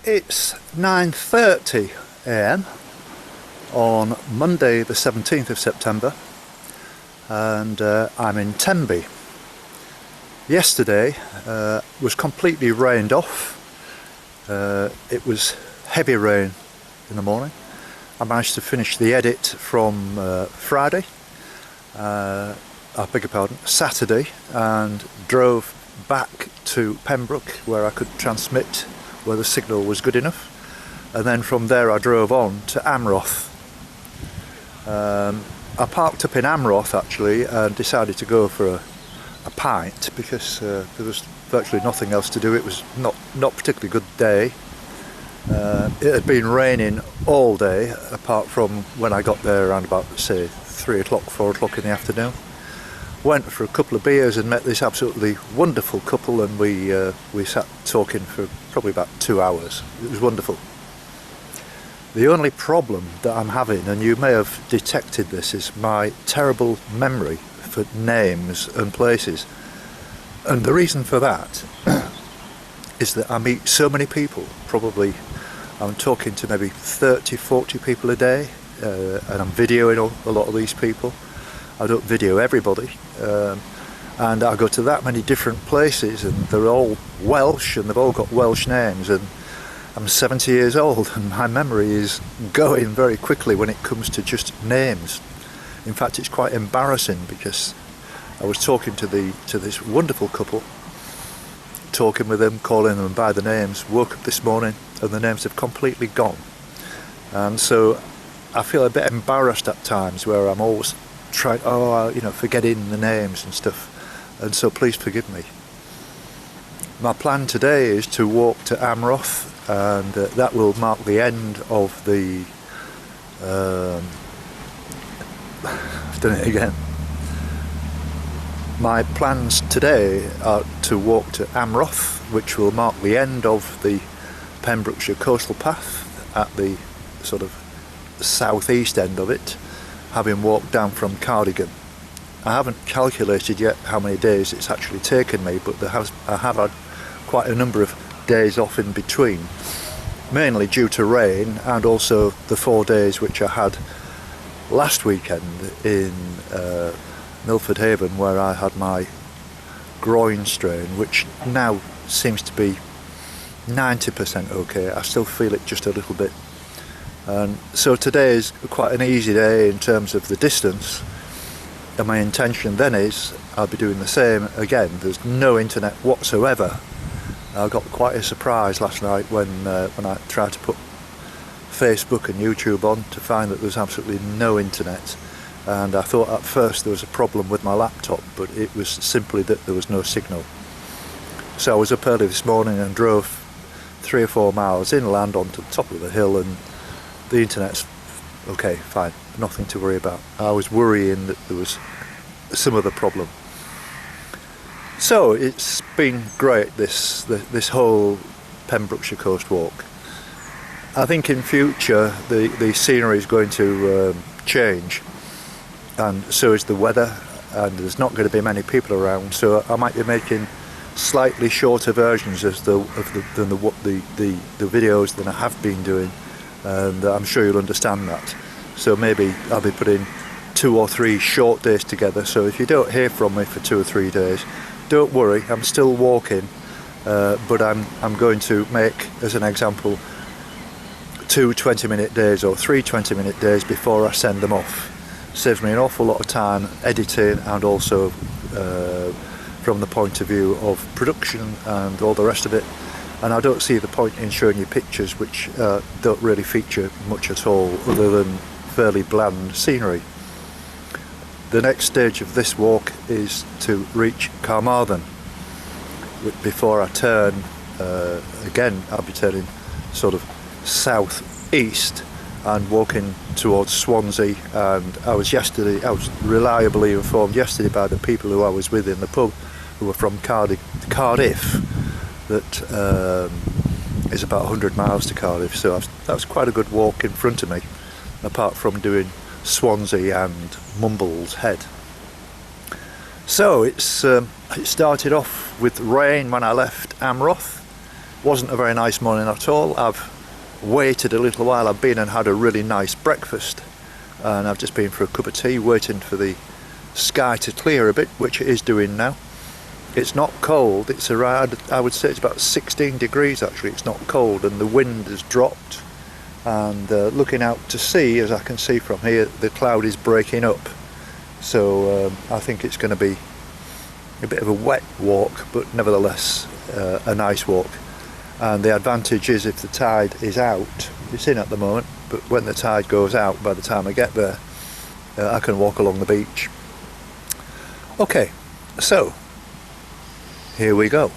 It's 9:30 AM on Monday the 17th of September, and I'm in Tenby. Yesterday was completely rained off. It was heavy rain in the morning. I managed to finish the edit from Friday, I beg your pardon, Saturday, and drove back to Pembroke where I could transmit where the signal was good enough, and then from there I drove on to Amroth. I parked up in Amroth actually and decided to go for a pint because there was virtually nothing else to do. It was not a particularly good day. It had been raining all day apart from when I got there around about, say, 3 o'clock, 4 o'clock in the afternoon. Went for a couple of beers and met this absolutely wonderful couple, and we sat talking for probably about 2 hours. It was wonderful. The only problem that I'm having, and you may have detected this, is my terrible memory for names and places. And the reason for that is that I meet so many people. Probably I'm talking to maybe 30, 40 people a day, and I'm videoing a lot of these people. I don't video everybody, and I go to that many different places, and they're all Welsh, and they've all got Welsh names, and I'm 70 years old, and my memory is going very quickly when it comes to just names. In fact, it's quite embarrassing because I was talking to this wonderful couple, talking with them, calling them by the names, woke up this morning and the names have completely gone. And so I feel a bit embarrassed at times where I'm always trying, forgetting the names and stuff. And so please forgive me. My plan today is to walk to Amroth, and that will mark the end of the I've done it again. My plans today are to walk to Amroth, which will mark the end of the Pembrokeshire Coastal Path at the sort of southeast end of it, having walked down from Cardigan. I haven't calculated yet how many days it's actually taken me, but I have had quite a number of days off in between, mainly due to rain, and also the 4 days which I had last weekend in Milford Haven, where I had my groin strain, which now seems to be 90% okay. I still feel it just a little bit. And so today is quite an easy day in terms of the distance, and my intention then is I'll be doing the same again. There's no internet whatsoever. I got quite a surprise last night when I tried to put Facebook and YouTube on to find that there's absolutely no internet, and I thought at first there was a problem with my laptop, but it was simply that there was no signal. So I was up early this morning and drove 3 or 4 miles inland onto the top of the hill, and the internet's okay, fine, nothing to worry about. I was worrying that there was some other problem. So it's been great, this whole Pembrokeshire Coast walk. I think in future the scenery is going to change, and so is the weather, and there's not going to be many people around, so I might be making slightly shorter versions of the videos than I have been doing, and I'm sure you'll understand that. So maybe I'll be putting 2 or 3 short days together, so if you don't hear from me for 2 or 3 days, don't worry, I'm still walking, but I'm going to make, as an example, 2 20-minute days or 3 20-minute days before I send them off. Saves me an awful lot of time editing, and also from the point of view of production and all the rest of it. And I don't see the point in showing you pictures which don't really feature much at all other than fairly bland scenery. The next stage of this walk is to reach Carmarthen. Before I turn, again I'll be turning sort of south-east and walking towards Swansea. And I was reliably informed yesterday by the people who I was with in the pub, who were from Cardiff, that is about 100 miles to Cardiff, so that's quite a good walk in front of me, apart from doing Swansea and Mumble's Head. So it started off with rain when I left Amroth, wasn't a very nice morning at all. I've waited a little while. I've been and had a really nice breakfast, and I've just been for a cup of tea waiting for the sky to clear a bit, which it is doing now. It's not cold, it's around, I would say it's about 16 degrees actually. It's not cold, and the wind has dropped, and looking out to sea, as I can see from here, the cloud is breaking up, so I think it's going to be a bit of a wet walk, but nevertheless a nice walk. And the advantage is if the tide is out, it's in at the moment, but when the tide goes out, by the time I get there, I can walk along the beach. Okay, so here we go.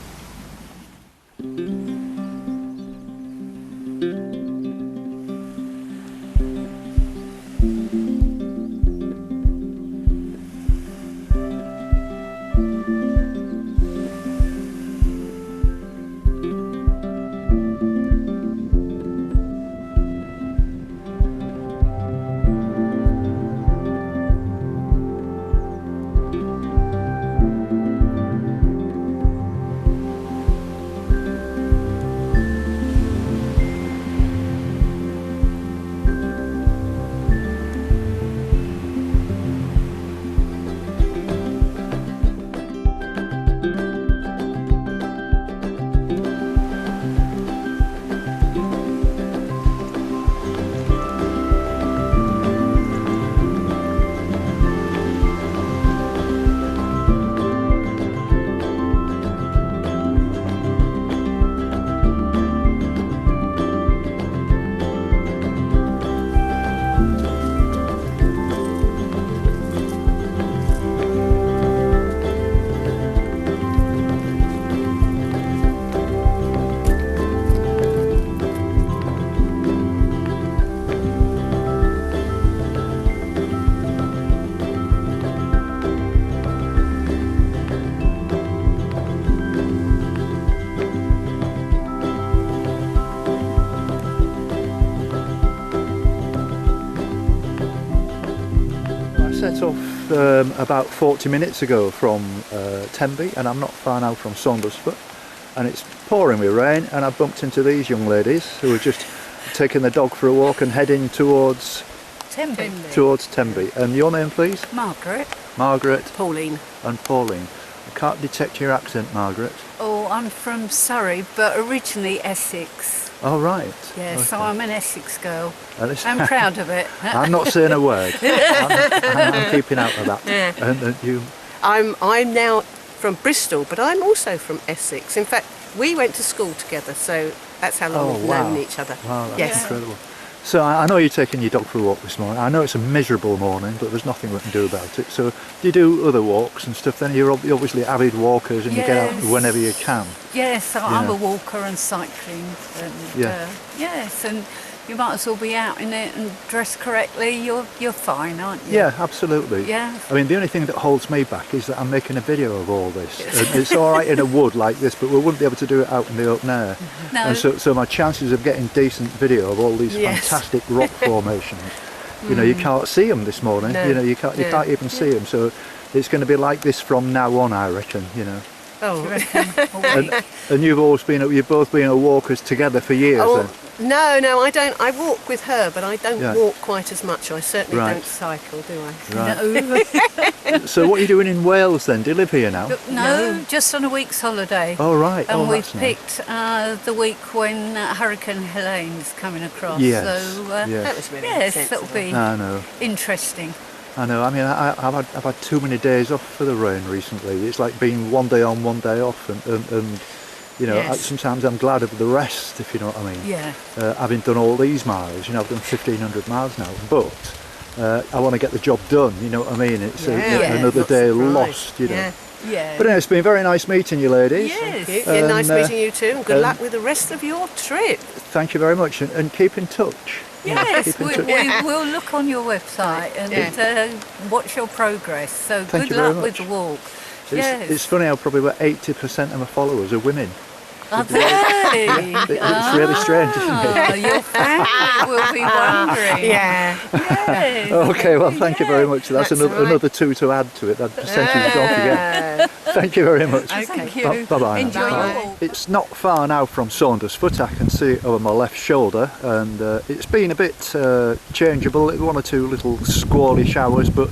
Set off about 40 minutes ago from Tenby, and I'm not far now from Saundersfoot, and it's pouring with rain, and I've bumped into these young ladies who are just taking the dog for a walk and heading towards Tenby. And your name, please? Margaret. Margaret. Pauline. And Pauline. I can't detect your accent, Margaret. Oh, I'm from Surrey, but originally Essex. Oh, right. Yeah, okay. so I'm an Essex girl. And I'm proud of it. I'm not saying a word. I'm keeping out of that. Yeah. And you? I'm now from Bristol, but I'm also from Essex. In fact, we went to school together, so that's how long we've known each other. Wow, that's Yes. incredible. So I know you're taking your dog for a walk this morning. I know it's a miserable morning, but there's nothing we can do about it. So do you do other walks and stuff then? You're obviously avid walkers and you get out whenever you can. Yes, I'm a walker and cycling. And, yes, and you might as well be out in it and dressed correctly. You're fine, aren't you? Yeah, absolutely. Yeah. I mean, the only thing that holds me back is that I'm making a video of all this. And it's all right in a wood like this, but we wouldn't be able to do it out in the open air. No. And so my chances of getting decent video of all these fantastic rock formations, you know, you can't see them this morning. No. You know, you can't even see them. So it's going to be like this from now on, I reckon. You know. Oh, And you've both been walkers together for years. Then. No, I don't. I walk with her, but I don't walk quite as much. I certainly don't cycle, do I? Right. No. So what are you doing in Wales then? Do you live here now? No, just on a week's holiday. Oh, right. And we've that's nice. picked the week when Hurricane Helene's coming across. Yes. So, That was really that'll be interesting. I know. I mean, I've had too many days off for the rain recently. It's like being one day on, one day off, and you know, sometimes I'm glad of the rest, if you know what I mean. Yeah. Having done all these miles, you know, I've done 1,500 miles now, but I want to get the job done. You know what I mean? It's another day lost. You know. Yeah. But anyway, it's been very nice meeting you, ladies. Yes. Yeah, nice meeting you too, and good luck with the rest of your trip. Thank you very much, and keep in touch. Yes, we will look on your website and watch your progress. So Thank good you very luck with much. the walk. It's funny how probably about 80% of my followers are women. Are they? It's really strange, isn't it? Your family will be wondering. Yeah. Yes. Okay, well, thank you very much. That's That's another, all right. another 2 to add to it. That percentage, don't forget. Thank you very much. Thank you. Bye-bye. Enjoy your Bye. walk. It's not far now from Saundersfoot. I can see it over my left shoulder, and it's been a bit changeable. 1 or 2 little squally showers, but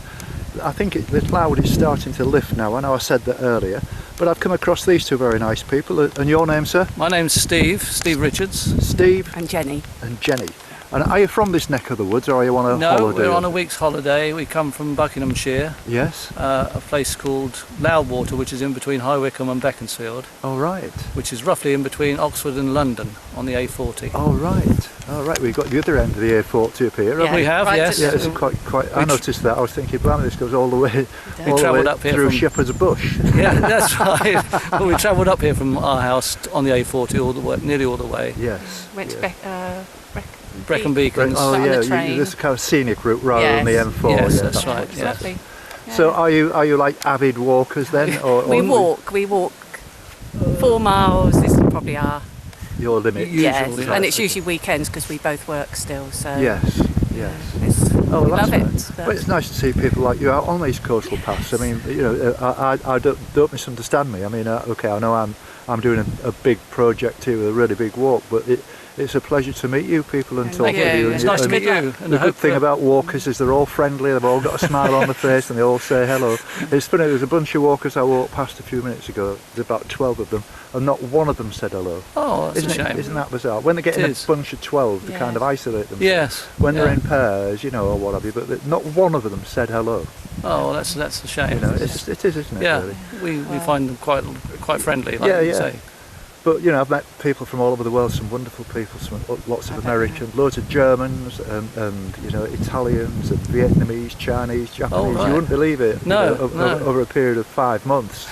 I think the cloud is starting to lift now. I know I said that earlier, but I've come across these 2 very nice people. And your name, sir? My name's Steve Richards. Steve And Jenny. and Jenny. And are you from this neck of the woods, or are you on a No, holiday? we're on a week's holiday. We come from Buckinghamshire, Yes. a place called Loudwater, which is in between High Wycombe and Beaconsfield, All right. which is roughly in between Oxford and London on the A40. All right. All right. We've got the other end of the A40 up here. Yeah. We have, Right yes. Yeah, it's quite. I noticed that. I was thinking, blimey, this goes all the way, travelled up here through from- Shepherd's Bush. Yeah, that's right. Well, we travelled up here from our house on the A40 all the way, nearly all the way. Yes. Went yeah. to Brecon Beacons. Oh on the yeah, train. this is kind of scenic route rather than the Yes. M4. Yes, yeah, that's right. It's Yeah. lovely. So are you like avid walkers then, or We walk 4 miles is probably our your limit? Usually, yes, yeah. and it's usually weekends because we both work still. So Yes. Yes. it's, Oh, we well, love that's it. nice. but- Well, it's nice to see people like you out on these coastal paths. I mean, I don't misunderstand me. I mean, okay, I know I'm doing a big project here with a really big walk, but it's a pleasure to meet you people and talk Thank to you. you. It's And- nice to and meet you. The And I good hope thing that- about walkers is they're all friendly. They've all got a smile on their face and they all say hello. It's funny. There's a bunch of walkers I walked past a few minutes ago. There's about 12 of them, and not one of them said hello. Oh, that's Isn't a shame. Isn't that bizarre? When they get It in is. a bunch of 12, they Yeah. kind of isolate themselves. Yes. When they're yeah. in pairs, or what have you, but not one of them said hello. Oh, well, that's a shame. It is, isn't it? Yeah, Really? we find them quite friendly, like Yeah, you yeah. say. But I've met people from all over the world, some wonderful people, lots of Americans, loads of Germans, and Italians and Vietnamese, Chinese, Japanese. right. You wouldn't believe it. No, over a period of 5 months.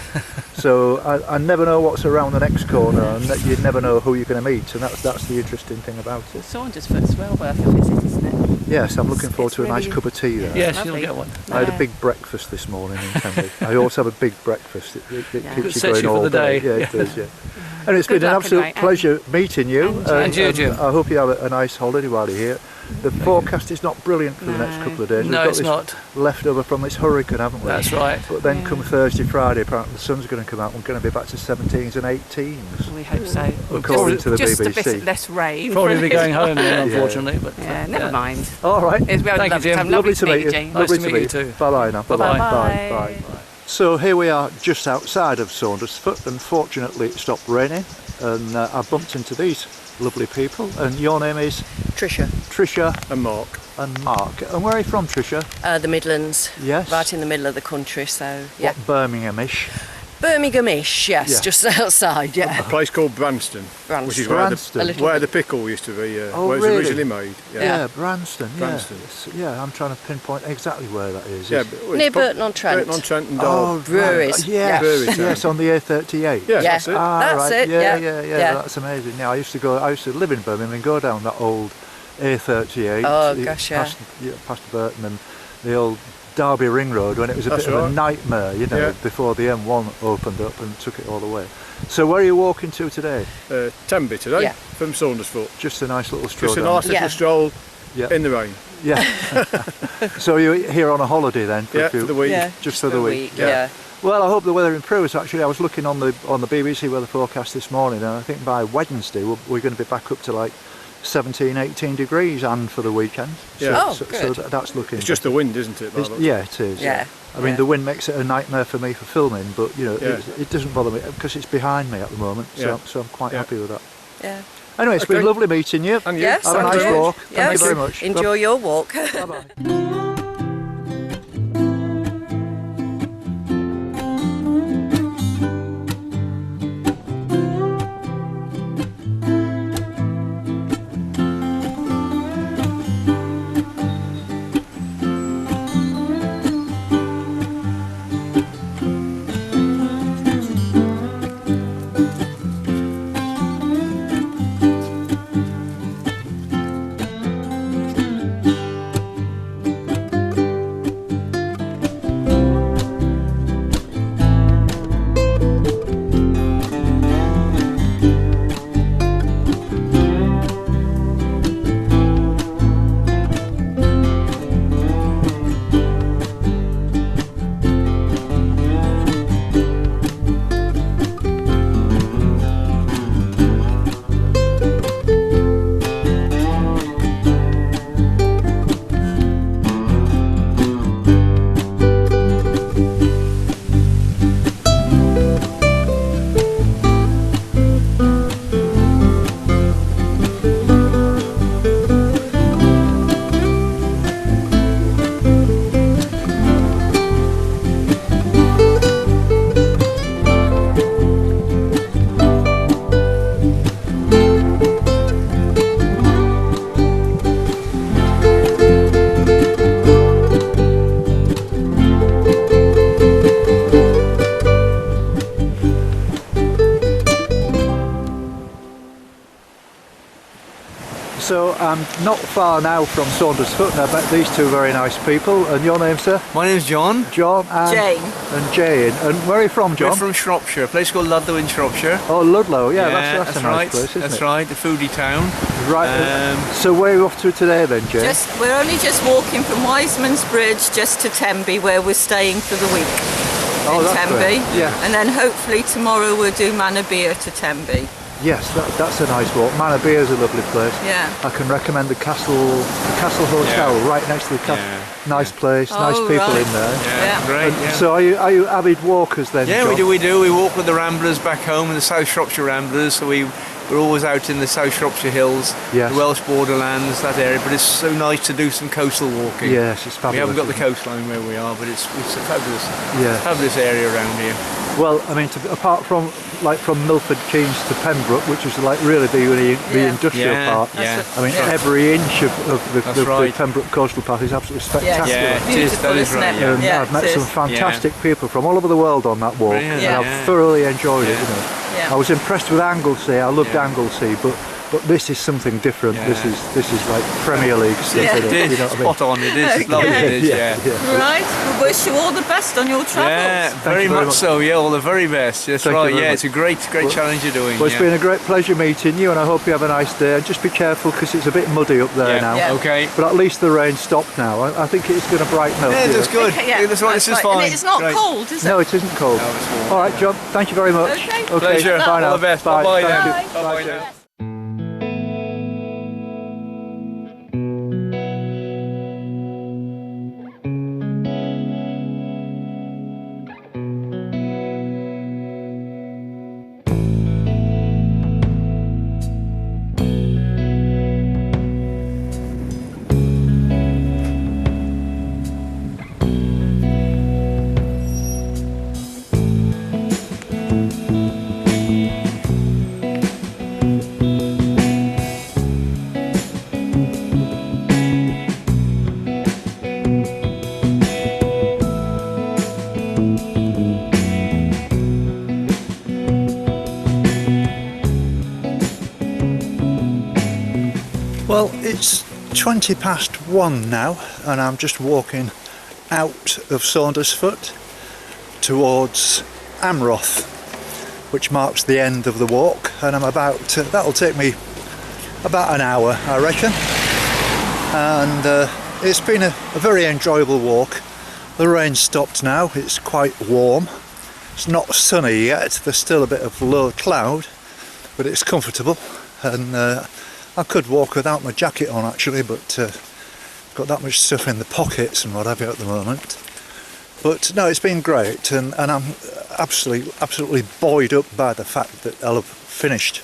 So I never know what's around the next corner, and you never know who you're going to meet, and that's the interesting thing about it. Saundersfoot's well worth a visit, isn't it? Yes, I'm looking forward It's to a nice really- cup of tea there. Yes, Lovely. you'll get one. I had a Yeah. big breakfast this morning in Tenby. I always have a big breakfast. It Yeah. keeps It you sets going you for all the day. Yeah, it does, yeah. And it's Good been an luck absolute anyway, pleasure meeting you. And you, Jim. I hope you have a nice holiday while you're here. The forecast is not brilliant for the next No. couple of days. We've No, got it's this not. leftover from this hurricane, haven't we? That's right. But then come Thursday, Friday, apparently the sun's going to come out. We're going to be back to 17s and 18s. We hope so. According to the Just a BBC. bit less rain. Probably be going home then, unfortunately. But Yeah, never mind. All right. It's well Thank you, lovely Jim. time. Lovely to meet you. Jane. Nice to meet you too. Bye-bye now. Bye-bye. Bye-bye. Bye. So here we are just outside of Saundersfoot, and fortunately it stopped raining, and I bumped into these lovely people. And your name is? Trisha. Trisha And Mark. and Mark. And where are you from, Trisha? The Midlands. Yes. Right in the middle of the country, so yeah. What, Birminghamish? Birminghamish, yes, Yeah. just outside, yeah. A place called Branston, which is Branston. A little where bit. the pickle used to be, Oh, where it was really? originally made. Yeah, Branston. Branston. Yeah, I'm trying to pinpoint exactly where that is. Yeah, Is- but Near it's prob- Burton-on-Trent. Burton-on-Trent and Oh, Dol. right. Breweries. Yes, Brewery town. yes, on the A38. Yeah, Yeah. that's it. Ah, That's right. it, Yeah, yeah. yeah, Yeah. That's amazing. Yeah, I used to live in Birmingham and go down that old A38. Oh, gosh, yeah. Past Burton and the old Derby Ring Road when it was a That's bit of a right. nightmare, Yeah. before the M1 opened up and took it all the way. So where are you walking to today? Tenby today, Yeah. from Saundersfoot. Just a nice little stroll Just a down. nice little Yeah. stroll Yeah. in the rain. Yeah. So you're here on a holiday then? Yeah, for the week. Yeah, Just for the week. Yeah. Well, I hope the weather improves. Actually, I was looking on the BBC weather forecast this morning, and I think by Wednesday we're going to be back up to like 17, 18 degrees, and for the weekend. Yeah. Oh, so good. that's looking. It's just the wind, isn't it? by the looks? Yeah, it is. Yeah. I mean, Yeah. the wind makes it a nightmare for me for filming, but Yeah. it doesn't bother me because it's behind me at the moment. Yeah. So I'm quite Yeah. happy with that. Yeah. Anyway, it's been Okay. lovely meeting you. And you? Yes, Have a thank nice you. walk. Yes. Thank you very much. Enjoy your walk. Bye bye. I'm not far now from Saundersfoot, and I met these two very nice people. And your name, sir? My name's John. John and Jane. And Jane. And where are you from, John? We're from Shropshire, a place called Ludlow in Shropshire. Oh, Ludlow. Yeah, that's a nice right. place, isn't That's it? right, the foodie town. Right. So where are you off to today then, Jane? We're only just walking from Wiseman's Bridge just to Tenby, where we're staying for the week in that's Tenby. great. Yeah. And then hopefully tomorrow we'll do Manabia to Tenby. Yes, that's a nice walk. Manabia is a lovely place. Yeah. I can recommend the Castle Hotel right next to the castle. Yeah. Nice place, nice people right. in there. Yeah. Great, yeah. So are you avid walkers then? Yeah, John? we do. We walk with the Ramblers back home, the South Shropshire Ramblers, so we're always out in the South Shropshire Hills, Yes. the Welsh borderlands, that area, but it's so nice to do some coastal walking. Yes, it's fabulous. We haven't got the isn't it? coastline where we are, but it's a Yeah. fabulous area around here. Well, I mean, apart from Milford Keynes to Pembroke, which is like really the industrial Yeah, part. yeah. I mean, every inch of the right. Pembroke coastal path is absolutely spectacular. Yeah, it is, that is right, yeah. And I've met it some is. fantastic people from all over the world on that walk, Brilliant, and yeah. I've thoroughly enjoyed it. Yeah. You know, Yeah. I was impressed with Anglesey. I loved Yeah. Anglesey, but this is something different. Yeah. This is like Premier League stuff. Yeah. isn't It is, You know what I mean? spot on, it is, it's lovely, Okay. it is, yeah. Right, we wish you all the best on your travels. Yeah, you very very much much. so, yeah, all the very best, that's Thank you right, very yeah, much. it's a great challenge you're doing. Well, it's yeah. been a great pleasure meeting you, and I hope you have a nice day. And just be careful because it's a bit muddy up there Yeah, now. Yeah. okay. But at least the rain stopped now. I think it's going to brighten up. Yeah, you know. that's good. Okay, yeah, That's right, this is right. fine. And it's not Great. cold, is it? No, it isn't cold. No, it's warm. All right, John. Thank you very much. Okay. Pleasure. Bye now. All the best. Bye. Bye-bye Thank now. you. Bye-bye now. Well, it's 1:20 now, and I'm just walking out of Saundersfoot towards Amroth, which marks the end of the walk, and I'm about to, that'll take me about an hour, I reckon. And it's been a very enjoyable walk. The rain stopped now, it's quite warm. It's not sunny yet, there's still a bit of low cloud, but it's comfortable, and I could walk without my jacket on actually, but got that much stuff in the pockets and what have you at the moment. But no, it's been great, and I'm absolutely buoyed up by the fact that I'll have finished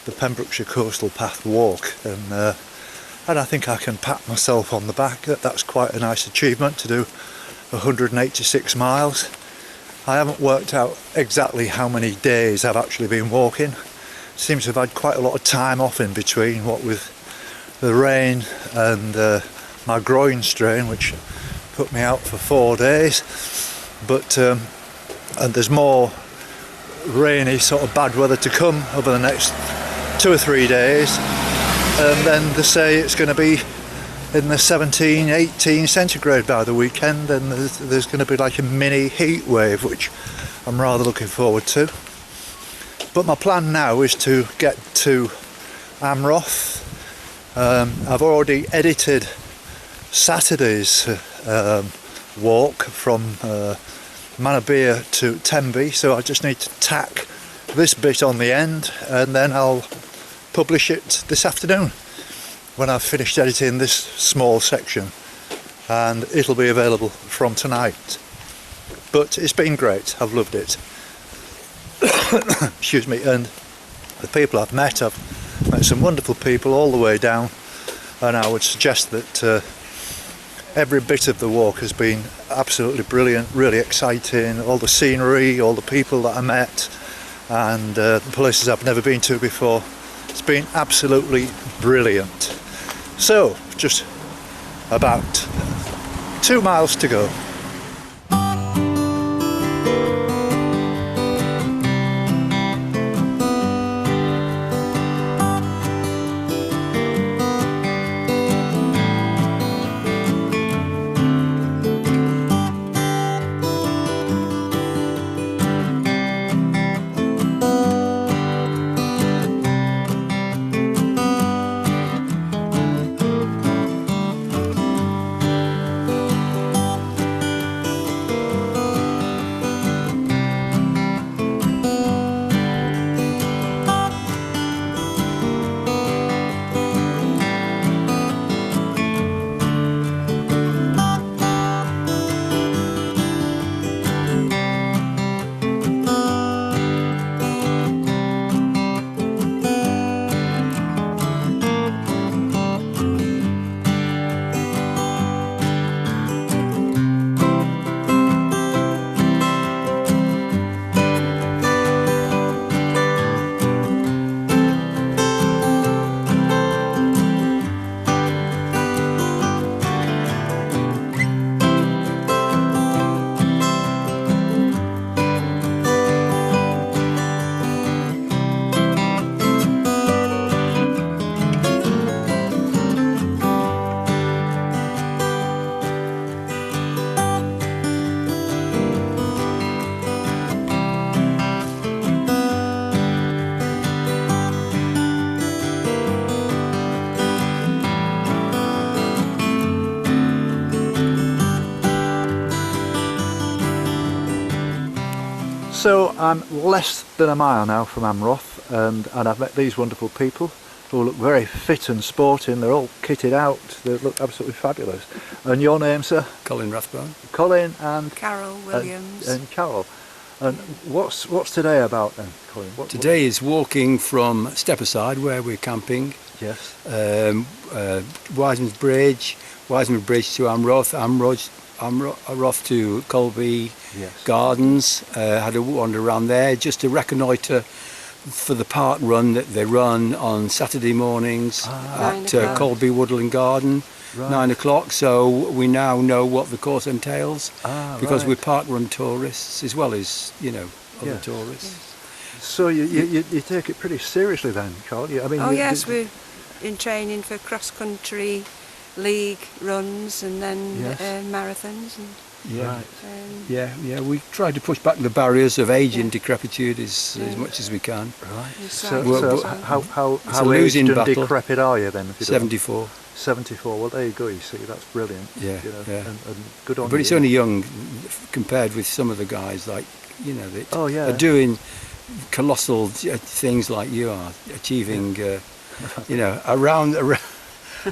the Pembrokeshire Coastal Path walk, and I think I can pat myself on the back. That's quite a nice achievement to do 186 miles. I haven't worked out exactly how many days I've actually been walking. Seems to have had quite a lot of time off in between, what with the rain and my groin strain, which put me out for 4 days. But and there's more rainy sort of bad weather to come over the next 2 or 3 days, and then they say it's going to be in the 17, 18 centigrade by the weekend, and there's going to be like a mini heat wave, which I'm rather looking forward to. But my plan now is to get to Amroth. I've already edited Saturday's walk from Manabia to Tenby, so I just need to tack this bit on the end, and then I'll publish it this afternoon when I've finished editing this small section, and it'll be available from tonight. But it's been great, I've loved it. Excuse me. And the people I've met some wonderful people all the way down, and I would suggest that every bit of the walk has been absolutely brilliant, really exciting. All the scenery, all the people that I met, and the places I've never been to before. It's been absolutely brilliant. So, just about 2 miles to go. So I'm less than a mile now from Amroth, and I've met these wonderful people who look very fit and sporting. They're all kitted out. They look absolutely fabulous. And your name, sir? Colin Rathbone. Colin and Carol Williams. and Carol. And what's today about then, Colin? Today is walking from Stepaside, where we're camping. Yes. Wiseman's Bridge to Amroth, Amroth to Colby Yes. Gardens. Had a wander around there just to reconnoitre for the park run that they run on Saturday mornings at Colby Woodland Garden, Right. 9 o'clock. So we now know what the course entails because right. we're park run tourists as well as other Yes. tourists. So you take it pretty seriously then, Carl? I mean, Oh yes, we're in training for cross-country league runs and then Yes. marathons. And, Yeah. Right. Yeah. We try to push back the barriers of age and decrepitude as much as we can. Right. It's So, like- so Well, how it's a aged losing and battle. decrepit are you then? If you don't- 74. 74. Well, there you go. You see, that's brilliant. Yeah, You know, yeah. And good on But you. it's only young compared with some of the guys that Oh, yeah. are doing colossal things like you are, achieving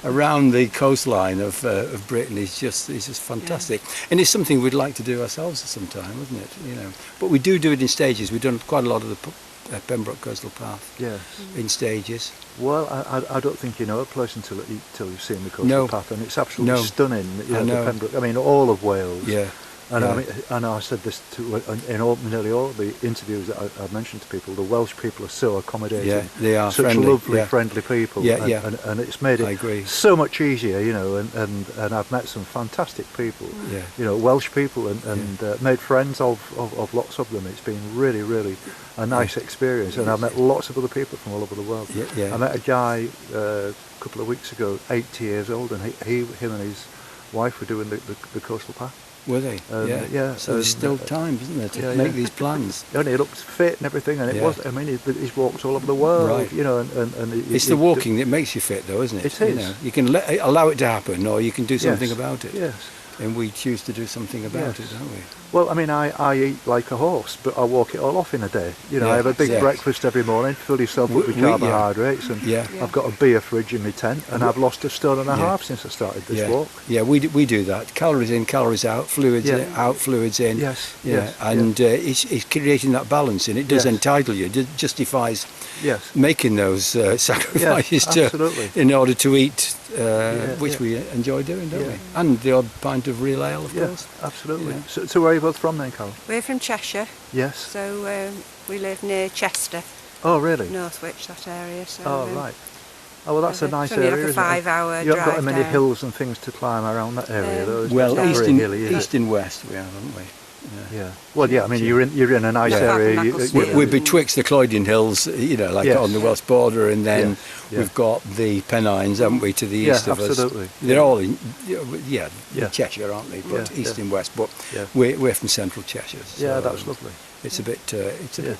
around the coastline of Britain is just fantastic, and it's something we'd like to do ourselves at some time, isn't it? But we do it in stages. We've done quite a lot of the Pembroke Coastal Path Yes. in stages. Well, I don't think you know a place until you've seen the coastal No. path, and it's absolutely No. stunning. I know. The Pembroke. I mean, all of Wales. Yeah. And Yeah. I mean, and I said this nearly all of the interviews that I've mentioned to people. The Welsh people are so accommodating. Yeah, they are such friendly, lovely, yeah. friendly people. Yeah, and, yeah. and it's made I it agree. so much easier, And I've met some fantastic people. Yeah. Welsh people, and made friends of lots of them. It's been really, really a nice experience, and I've met lots of other people from all over the world. Yeah, yeah. I met a guy a couple of weeks ago, 80 years old, and him and his wife were doing the coastal path. Were they? Yeah. So there's still time, isn't there, to yeah, make yeah. these plans? And he looked fit and everything, and it Yeah. was. I mean, he's walked all over the world, Right. and It's the walking that makes you fit, though, isn't it? It is. You can allow it to happen, or you can do something Yes. about it. Yes. And we choose to do something about Yes. it, don't we? Well, I mean, I eat like a horse, but I walk it all off in a day. Yeah, I have a big yeah. breakfast every morning, fill yourself up with Yeah. carbohydrates, and Yeah. I've got a beer fridge in my tent, and I've lost 1.5 stone since I started this Yeah. walk. Yeah, we do that. Calories in, calories out, fluids Yeah. in, out, fluids in. Yes, Yeah. yes, And it's creating that balance, and it does Yes. entitle you. It justifies Yes. making those sacrifices absolutely. in order to eat, which yeah. we enjoy doing, don't Yeah. we? And the odd pint of real ale, of Yeah, course. absolutely. Yeah. So where are you both from then, Carol? We're from Cheshire, Yes. so we live near Chester, Oh, really? Northwich, that area. So, Oh, right. Oh, well, that's a nice it's only area, like a isn't it? 5-hour You haven't got drive many down. hills and things to climb around that area, though. It's Well, not east very east hilly, is it? and west we have, haven't we? Yeah. Well, yeah. I mean, you're in a nice Yeah. area. We're betwixt the Cloydian Hills, like Yes. on the Welsh border, and then Yes, yeah. we've got the Pennines, haven't we, to the Yeah, east of us. absolutely. They're all in, Yeah. Cheshire, aren't they? But Yeah, east yeah. and west. But Yeah. we're from central Cheshire. So Yeah, that's lovely. It's a bit, Yeah.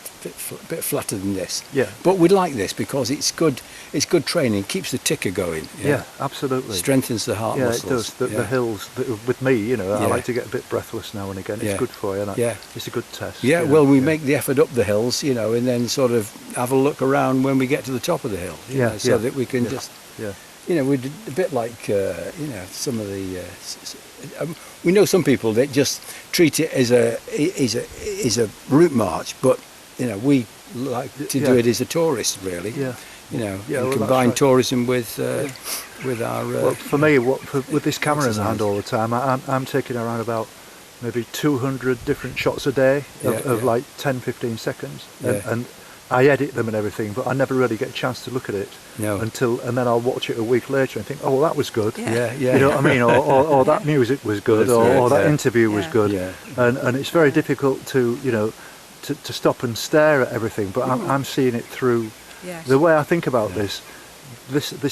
bit flatter than this. Yeah. But we like this because it's good. It's good training. Keeps the ticker going. Yeah, absolutely. Strengthens the heart Yeah, muscles. it does. The Yeah. hills, with me, I Yeah. like to get a bit breathless now and again. It's Yeah. good for you. And Yeah. It's a good test. Yeah, you know, well, we yeah. make the effort up the hills, and then sort of have a look around when we get to the top of the hill, Yeah, so yeah, that we can yeah, just, Yeah. we're a bit like, some of the, we know some people that just treat it as a route march, but, we like to do Yeah. it as a tourist, really. Yeah. And well, that's combine right. tourism with our. Well, for me, with this camera in the hand all the time, I'm taking around about maybe 200 different shots a day of like 10, 15 seconds, and I edit them and everything, but I never really get a chance to look at it and then I'll watch it a week later and think, oh, well, that was good. Yeah. You know what I mean? Or that music was good, or that interview was good. Yeah. And it's very difficult to to stop and stare at everything, but I'm seeing it through. Yes. The way I think about this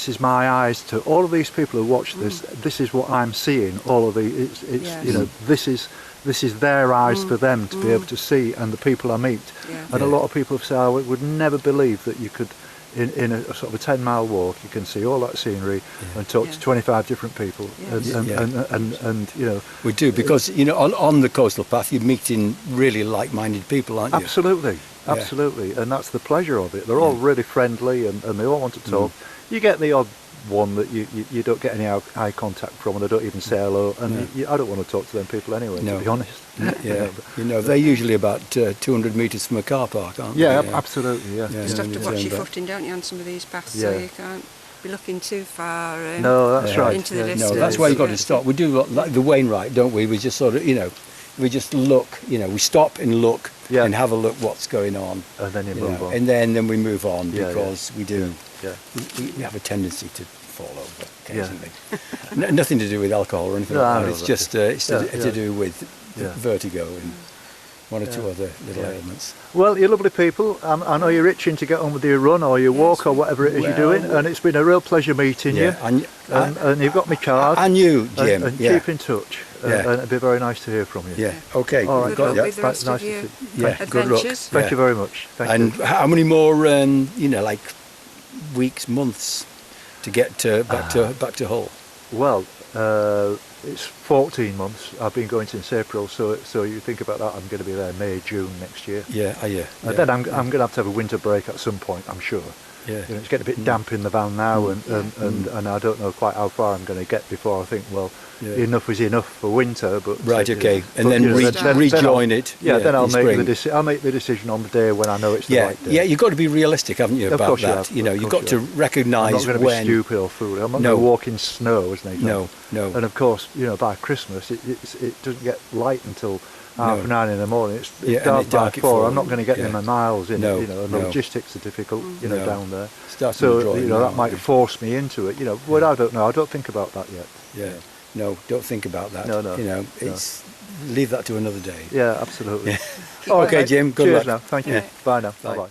is my eyes to all of these people who watch this. This is what I'm seeing. All of it's Yes. this is their eyes for them to be able to see, and the people I meet. Yeah. And a lot of people have said, I would never believe that you could in a sort of a 10-mile walk, you can see all that scenery and talk to 25 different people, and you know. We do, because you know, on the coastal path you're meeting really like-minded people, aren't you? Absolutely, absolutely, and that's the pleasure of it. They're all really friendly, and they all want to talk. You get the odd one that you don't get any eye contact from, and they don't even say hello, and I don't want to talk to them people anyway, to be honest. You know, they're usually about 200 metres from a car park, aren't they? Absolutely, You just have to watch your footing, don't you, on some of these paths, so you can't be looking too far no, that's right. into the distance. No, that's why you've got to stop. We do like the Wainwright, don't we? We just sort of, you know, we just look, you know, we stop and look and have a look what's going on. And then you move on. And then we move on, because we do. Yeah. We have a tendency to fall over occasionally. Nothing to do with alcohol or anything like that. It's just it's to do with vertigo and one or two other little elements. Well, you're lovely people. I know you're itching to get on with your run or your walk or whatever it is you're doing, and it's been a real pleasure meeting you. And you've got my card. And you, Jim. And keep in touch. And it'd be very nice to hear from you. Yeah. Okay. All right. Good luck with the rest of your Good luck. adventures. Thank you very much. And how many more, you know, like weeks, months to get back to Hull? Well, it's 14 months. I've been going since April, so you think about that. I'm going to be there May, June next year. And then I'm going to have a winter break at some point, I'm sure. You know, it's getting a bit damp in the van now, and I don't know quite how far I'm going to get before I think, well, enough is enough for winter. But and then rejoin it. Then I'll make spring. I'll make the decision on the day when I know it's the right day. Yeah, you've got to be realistic, haven't you, about that? You know, you've got to recognise when. I'm not going to be stupid or foolish. I'm not going to walk in snow, as they say. No. And of course, you know, by Christmas it doesn't get light until 9:30 in the morning. It's dark by 4. I'm not going to get my miles in. You know, and the logistics are difficult. You know, down there. So you know that might force me into it. You know, but I don't know. I don't think about that yet. No, don't think about that. No. You know, it's leave that to another day. Yeah, absolutely. Okay, Jim. Good luck. Cheers now. Thank you. Bye now. Bye.